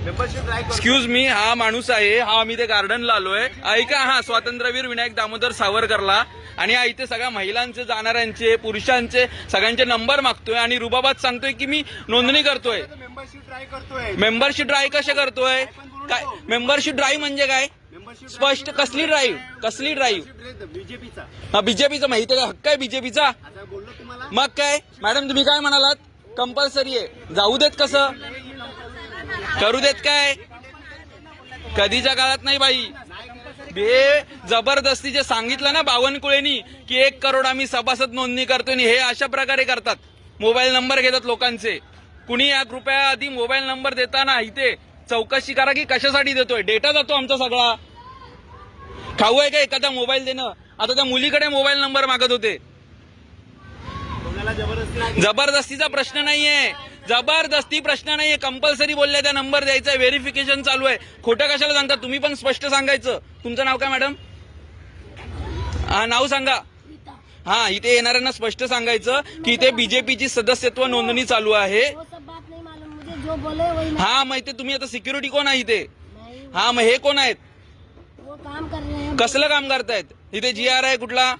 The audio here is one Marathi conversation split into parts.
एक्सक्यूज मी, हा माणूस आहे, हा आम्ही ते गार्डनला आलोय. ऐका, हा स्वातंत्र्यवीर विनायक दामोदर सावरकरला आणि हा इथे सगळ्या महिलांचे, जाणाऱ्यांचे, पुरुषांचे सगळ्यांचे नंबर मागतोय आणि रुबाबात सांगतोय की मी नोंदणी करतोय. मेंबरशिप ड्राईव्ह कसे करतोय? काय मेंबरशिप ड्राईव्ह म्हणजे काय? स्पष्ट कसली ड्राईव्ह? कसली ड्राईव्ह? बीजेपीचा माहिती आहे का? हक्क आहे बीजेपीचा. मग काय मॅडम, तुम्ही काय म्हणालात? कंपल्सरी आहे, जाऊ देत. कसं करू देत? काय कधीच्या काळात नाही बाई. हे जबरदस्ती जे सांगितलं ना बावनकुळेनी की 1 करोड आम्ही सभासद नोंदणी करतोय, हे अशा प्रकारे करतात. मोबाईल नंबर घेतात लोकांचे. कुणी या कृपया आधी मोबाईल नंबर देताना इथे चौकशी करा की कशासाठी देतोय. डेटा जातो आमचा सगळा. खाऊ आहे का एखादा मोबाईल देणं? आता त्या मुलीकडे मोबाईल नंबर मागत होते. जबरदस्तीचा प्रश्न नाहीये, जबरदस्ती प्रश्न नाहीये. कंपल्सरी बोलले त्या नंबर द्यायचा, व्हेरिफिकेशन चालू आहे. खोटं कशाला सांगता? तुम्ही पण स्पष्ट सांगायचं. तुमचं नाव काय मॅडम? हा, नाव सांगा. हा, इथे येणाऱ्यांना स्पष्ट सांगायचं की इथे बीजेपीची सदस्यत्व नोंदणी चालू आहे. हा, मग इथे तुम्ही आता सिक्युरिटी कोण आहे इथे? हा, मग हे कोण आहेत? कसलं काम करतायत इथे? GR आहे कुठला?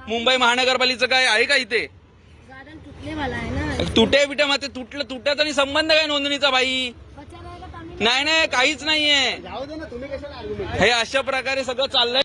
मुंबई महानगरपालिकेचं काय आहे का इथे? तुटे बिटे मग ते तुट्याचा आणि संबंध काय नोंदणीचा बाई? नाही, काहीच नाहीये. हे अशा प्रकारे सगळं चाललंय.